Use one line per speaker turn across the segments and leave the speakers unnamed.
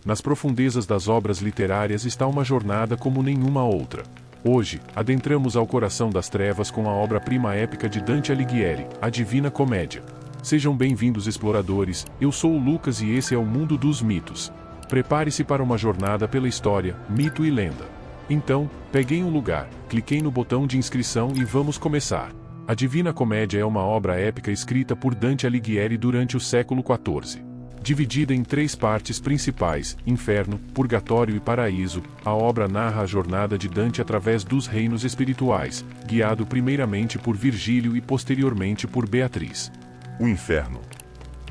Nas profundezas das obras literárias está uma jornada como nenhuma outra. Hoje, adentramos ao coração das trevas com a obra-prima épica de Dante Alighieri, a Divina Comédia. Sejam bem-vindos, exploradores, eu sou o Lucas e esse é o Mundo dos Mitos. Prepare-se para uma jornada pela história, mito e lenda. Então, peguem um lugar, cliquem no botão de inscrição e vamos começar. A Divina Comédia é uma obra épica escrita por Dante Alighieri durante o século XIV. Dividida em 3 partes principais, Inferno, Purgatório e Paraíso, a obra narra a jornada de Dante através dos reinos espirituais, guiado primeiramente por Virgílio e posteriormente por Beatriz.
O Inferno.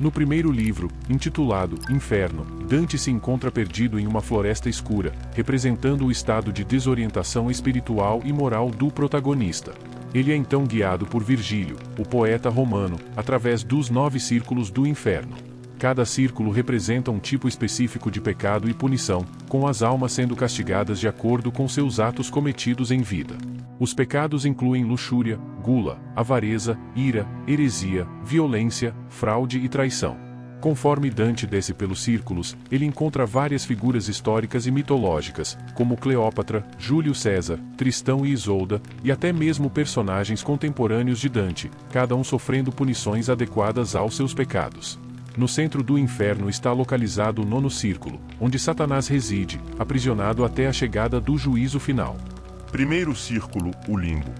No primeiro livro, intitulado Inferno, Dante se encontra perdido em uma floresta escura, representando o estado de desorientação espiritual e moral do protagonista. Ele é então guiado por Virgílio, o poeta romano, através dos 9 círculos do inferno. Cada círculo representa um tipo específico de pecado e punição, com as almas sendo castigadas de acordo com seus atos cometidos em vida. Os pecados incluem luxúria, gula, avareza, ira, heresia, violência, fraude e traição. Conforme Dante desce pelos círculos, ele encontra várias figuras históricas e mitológicas, como Cleópatra, Júlio César, Tristão e Isolda, e até mesmo personagens contemporâneos de Dante, cada um sofrendo punições adequadas aos seus pecados. No centro do inferno está localizado o 9º círculo, onde Satanás reside, aprisionado até a chegada do juízo final.
Primeiro círculo, o limbo.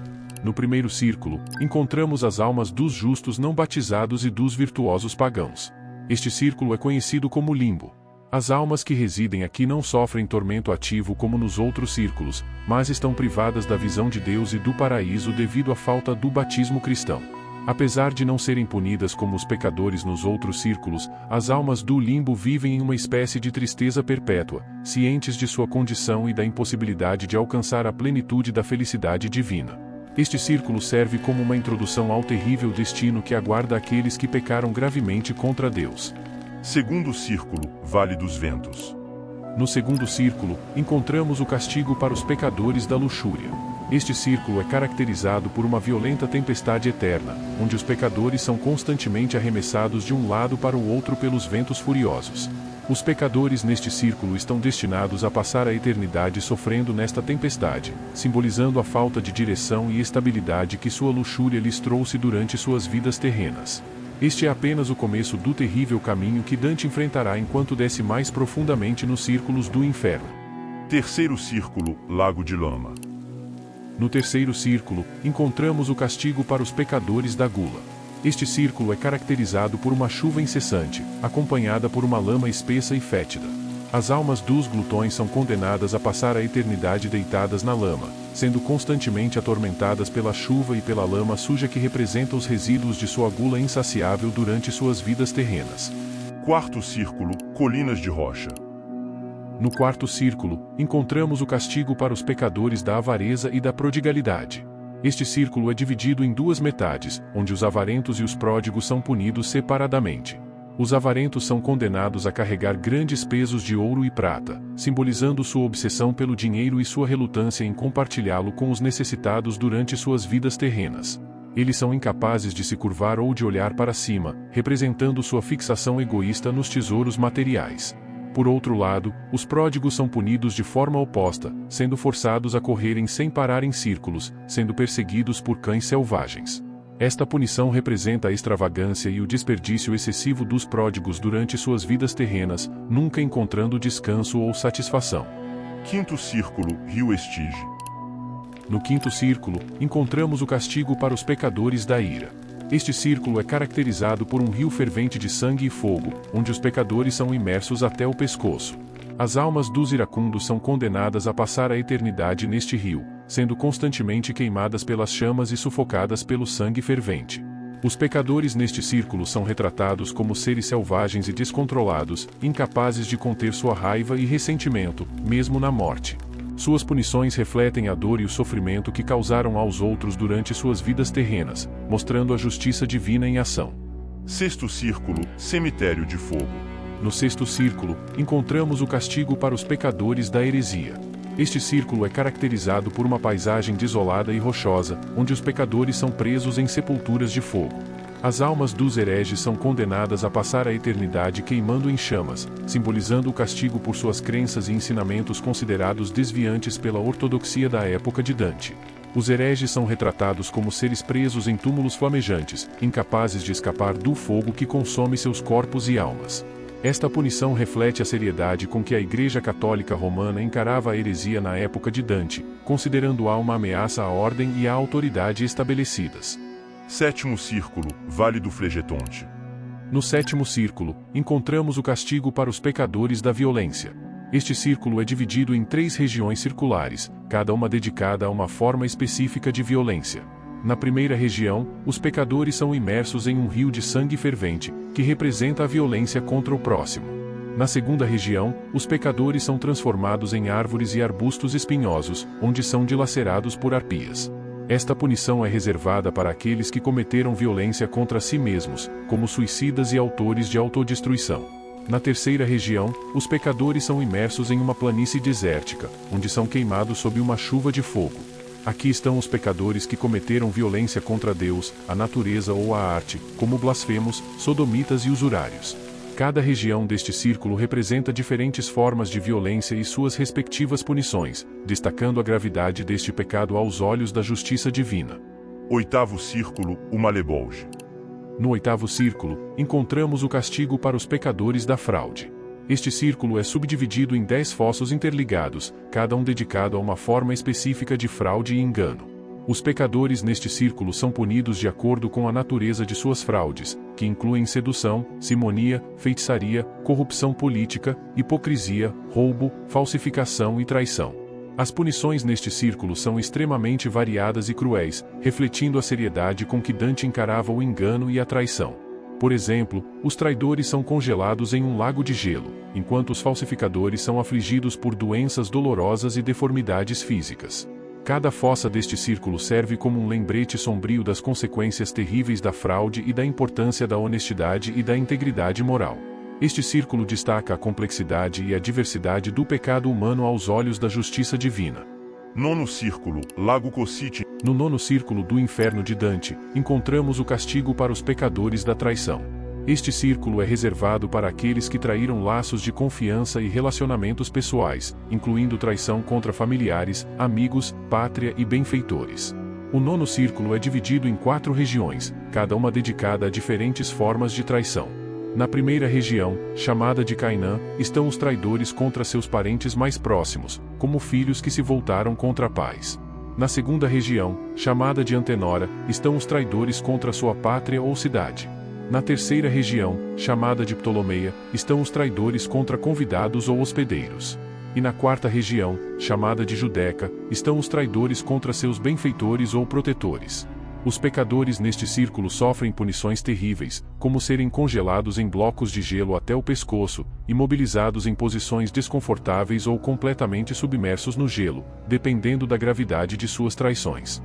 No primeiro círculo, encontramos as almas dos justos não batizados e dos virtuosos pagãos. Este círculo é conhecido como limbo. As almas que residem aqui não sofrem tormento ativo como nos outros círculos, mas estão privadas da visão de Deus e do paraíso devido à falta do batismo cristão. Apesar de não serem punidas como os pecadores nos outros círculos, as almas do limbo vivem em uma espécie de tristeza perpétua, cientes de sua condição e da impossibilidade de alcançar a plenitude da felicidade divina. Este círculo serve como uma introdução ao terrível destino que aguarda aqueles que pecaram gravemente contra Deus.
Segundo círculo, Vale dos Ventos.
No segundo círculo, encontramos o castigo para os pecadores da luxúria. Este círculo é caracterizado por uma violenta tempestade eterna, onde os pecadores são constantemente arremessados de um lado para o outro pelos ventos furiosos. Os pecadores neste círculo estão destinados a passar a eternidade sofrendo nesta tempestade, simbolizando a falta de direção e estabilidade que sua luxúria lhes trouxe durante suas vidas terrenas. Este é apenas o começo do terrível caminho que Dante enfrentará enquanto desce mais profundamente nos círculos do inferno.
Terceiro círculo, Lago de Lama.
No terceiro círculo, encontramos o castigo para os pecadores da gula. Este círculo é caracterizado por uma chuva incessante, acompanhada por uma lama espessa e fétida. As almas dos glutões são condenadas a passar a eternidade deitadas na lama, sendo constantemente atormentadas pela chuva e pela lama suja que representa os resíduos de sua gula insaciável durante suas vidas terrenas.
Quarto círculo, Colinas de Rocha.
No quarto círculo, encontramos o castigo para os pecadores da avareza e da prodigalidade. Este círculo é dividido em 2 metades, onde os avarentos e os pródigos são punidos separadamente. Os avarentos são condenados a carregar grandes pesos de ouro e prata, simbolizando sua obsessão pelo dinheiro e sua relutância em compartilhá-lo com os necessitados durante suas vidas terrenas. Eles são incapazes de se curvar ou de olhar para cima, representando sua fixação egoísta nos tesouros materiais. Por outro lado, os pródigos são punidos de forma oposta, sendo forçados a correrem sem parar em círculos, sendo perseguidos por cães selvagens. Esta punição representa a extravagância e o desperdício excessivo dos pródigos durante suas vidas terrenas, nunca encontrando descanso ou satisfação.
Quinto círculo, Rio Estige.
No quinto círculo, encontramos o castigo para os pecadores da ira. Este círculo é caracterizado por um rio fervente de sangue e fogo, onde os pecadores são imersos até o pescoço. As almas dos iracundos são condenadas a passar a eternidade neste rio, sendo constantemente queimadas pelas chamas e sufocadas pelo sangue fervente. Os pecadores neste círculo são retratados como seres selvagens e descontrolados, incapazes de conter sua raiva e ressentimento, mesmo na morte. Suas punições refletem a dor e o sofrimento que causaram aos outros durante suas vidas terrenas, mostrando a justiça divina em ação.
Sexto círculo, Cemitério de Fogo.
No sexto círculo, encontramos o castigo para os pecadores da heresia. Este círculo é caracterizado por uma paisagem desolada e rochosa, onde os pecadores são presos em sepulturas de fogo. As almas dos hereges são condenadas a passar a eternidade queimando em chamas, simbolizando o castigo por suas crenças e ensinamentos considerados desviantes pela ortodoxia da época de Dante. Os hereges são retratados como seres presos em túmulos flamejantes, incapazes de escapar do fogo que consome seus corpos e almas. Esta punição reflete a seriedade com que a Igreja Católica Romana encarava a heresia na época de Dante, considerando-a uma ameaça à ordem e à autoridade estabelecidas.
Sétimo círculo, Vale do Flegetonte.
No sétimo círculo, encontramos o castigo para os pecadores da violência. Este círculo é dividido em 3 regiões circulares, cada uma dedicada a uma forma específica de violência. Na primeira região, os pecadores são imersos em um rio de sangue fervente, que representa a violência contra o próximo. Na segunda região, os pecadores são transformados em árvores e arbustos espinhosos, onde são dilacerados por arpias. Esta punição é reservada para aqueles que cometeram violência contra si mesmos, como suicidas e autores de autodestruição. Na terceira região, os pecadores são imersos em uma planície desértica, onde são queimados sob uma chuva de fogo. Aqui estão os pecadores que cometeram violência contra Deus, a natureza ou a arte, como blasfemos, sodomitas e usurários. Cada região deste círculo representa diferentes formas de violência e suas respectivas punições, destacando a gravidade deste pecado aos olhos da justiça divina.
Oitavo círculo, o Malebolge.
No oitavo círculo, encontramos o castigo para os pecadores da fraude. Este círculo é subdividido em 10 fossos interligados, cada um dedicado a uma forma específica de fraude e engano. Os pecadores neste círculo são punidos de acordo com a natureza de suas fraudes, que incluem sedução, simonia, feitiçaria, corrupção política, hipocrisia, roubo, falsificação e traição. As punições neste círculo são extremamente variadas e cruéis, refletindo a seriedade com que Dante encarava o engano e a traição. Por exemplo, os traidores são congelados em um lago de gelo, enquanto os falsificadores são afligidos por doenças dolorosas e deformidades físicas. Cada fossa deste círculo serve como um lembrete sombrio das consequências terríveis da fraude e da importância da honestidade e da integridade moral. Este círculo destaca a complexidade e a diversidade do pecado humano aos olhos da justiça divina.
Nono círculo, Lago Cocyte.
No nono círculo do inferno de Dante, encontramos o castigo para os pecadores da traição. Este círculo é reservado para aqueles que traíram laços de confiança e relacionamentos pessoais, incluindo traição contra familiares, amigos, pátria e benfeitores. O nono círculo é dividido em 4 regiões, cada uma dedicada a diferentes formas de traição. Na primeira região, chamada de Cainã, estão os traidores contra seus parentes mais próximos, como filhos que se voltaram contra pais. Na segunda região, chamada de Antenora, estão os traidores contra sua pátria ou cidade. Na terceira região, chamada de Ptolomeia, estão os traidores contra convidados ou hospedeiros. E na quarta região, chamada de Judeca, estão os traidores contra seus benfeitores ou protetores. Os pecadores neste círculo sofrem punições terríveis, como serem congelados em blocos de gelo até o pescoço, imobilizados em posições desconfortáveis ou completamente submersos no gelo, dependendo da gravidade de suas traições.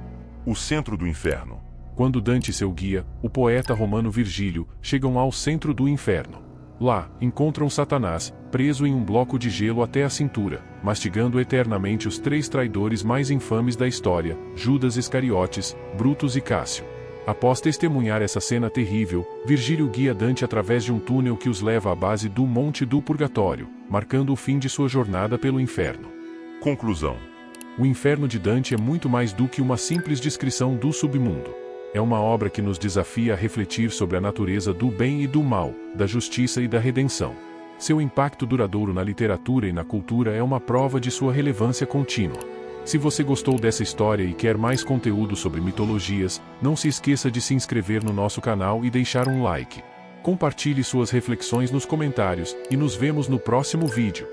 O centro do inferno.
Quando Dante e seu guia, o poeta romano Virgílio, chegam ao centro do inferno. Lá, encontram Satanás, preso em um bloco de gelo até a cintura, mastigando eternamente os 3 traidores mais infames da história, Judas Iscariotes, Brutus e Cássio. Após testemunhar essa cena terrível, Virgílio guia Dante através de um túnel que os leva à base do Monte do Purgatório, marcando o fim de sua jornada pelo inferno.
Conclusão.
O inferno de Dante é muito mais do que uma simples descrição do submundo. É uma obra que nos desafia a refletir sobre a natureza do bem e do mal, da justiça e da redenção. Seu impacto duradouro na literatura e na cultura é uma prova de sua relevância contínua. Se você gostou dessa história e quer mais conteúdo sobre mitologias, não se esqueça de se inscrever no nosso canal e deixar um like. Compartilhe suas reflexões nos comentários, e nos vemos no próximo vídeo.